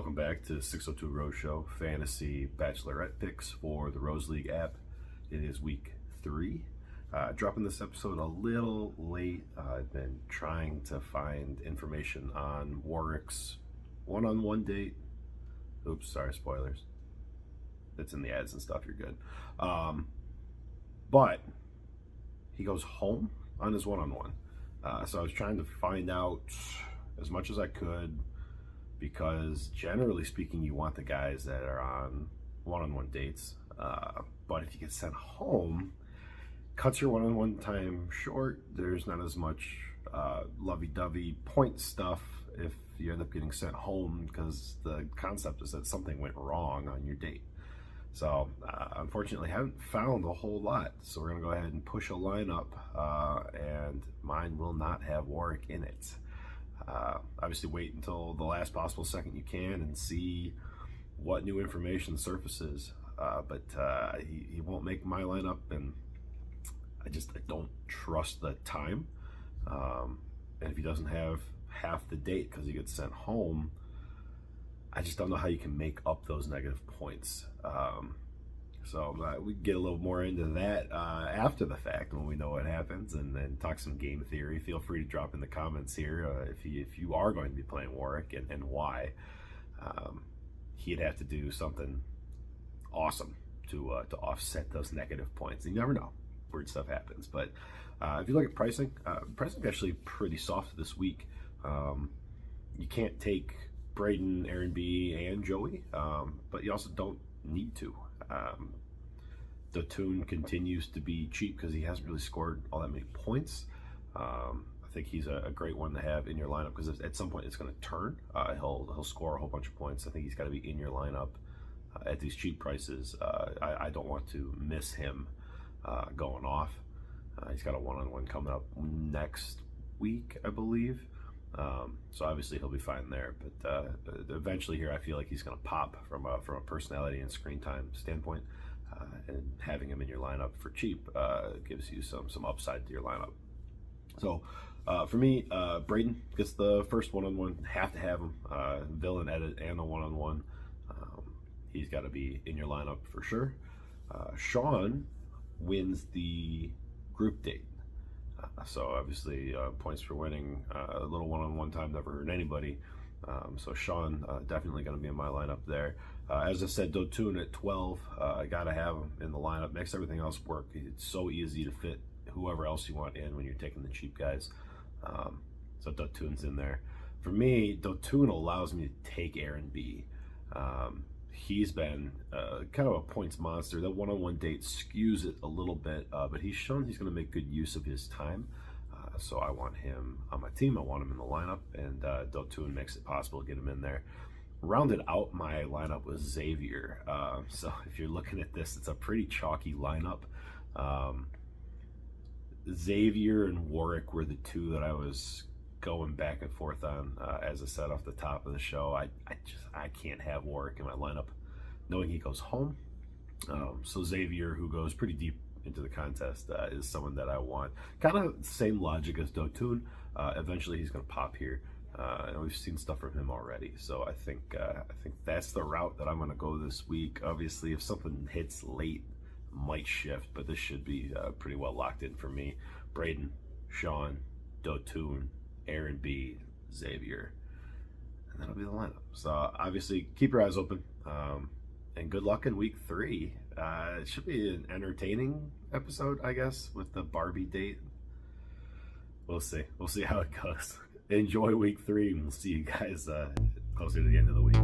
Welcome back to 602 Rose Show Fantasy Bachelorette Picks for the Rose League app. It is week 3. Dropping this episode a little late. I've been trying to find information on Warwick's one-on-one date. Oops, sorry, spoilers. It's in the ads and stuff, you're good. But he goes home on his one-on-one. So I was trying to find out as much as I could, because generally speaking, you want the guys that are on one-on-one dates. But if you get sent home, cuts your one-on-one time short. There's not as much lovey-dovey point stuff if you end up getting sent home, because the concept is that something went wrong on your date. So unfortunately, I haven't found a whole lot. So we're gonna go ahead and push a lineup, and mine will not have Warwick in it. Obviously wait until the last possible second you can and see what new information surfaces, but he won't make my lineup, and I don't trust the time, and if he doesn't have half the date because he gets sent home, I just don't know how you can make up those negative points. So we get a little more into that after the fact when we know what happens, and then talk some game theory. Feel free to drop in the comments here if you are going to be playing Warwick and why. He'd have to do something awesome to offset those negative points. You never know, weird stuff happens. But if you look at pricing, pricing actually pretty soft this week. You can't take Braden, Aaron B, and Joey, but you also don't need to. Dotun continues to be cheap because he hasn't really scored all that many points. I think he's a great one to have in your lineup, because at some point it's going to turn. He'll score a whole bunch of points. I think he's got to be in your lineup at these cheap prices. I don't want to miss him going off. He's got a one-on-one coming up next week, I believe. So obviously he'll be fine there, but eventually here I feel like he's going to pop from a personality and screen time standpoint, and having him in your lineup for cheap gives you some upside to your lineup. So for me, Braden gets the first one-on-one. Have to have him. Villain edit and the one-on-one. He's got to be in your lineup for sure. Sean wins the group date. So obviously points for winning, a little one-on-one time never hurt anybody. So Sean definitely going to be in my lineup there. As I said, Dotun at 12, I got to have him in the lineup. Makes everything else work. It's so easy to fit whoever else you want in when you're taking the cheap guys. So Dotun's in there. For me, Dotun allows me to take Aaron B. He's been kind of a points monster. That one-on-one date skews it a little bit, but he's shown he's going to make good use of his time. So I want him on my team. I want him in the lineup, and Dotun makes it possible to get him in there. Rounded out my lineup with Xavier. So if you're looking at this, it's a pretty chalky lineup. Xavier and Warwick were the two that I was going back and forth on. As I said off the top of the show, I can't have Warwick in my lineup knowing he goes home. So Xavier, who goes pretty deep into the contest, is someone that I want. Kind of the same logic as Dotun. Eventually he's going to pop here, and we've seen stuff from him already. So I think that's the route that I'm going to go this week. Obviously, if something hits late, might shift, but this should be pretty well locked in for me. Braden, Sean, Dotun, Aaron B, Xavier, and that'll be the lineup. So obviously keep your eyes open, and good luck in week 3. It should be an entertaining episode, I guess, with the Barbie date. We'll see how it goes. Enjoy week 3, and we'll see you guys closer to the end of the week.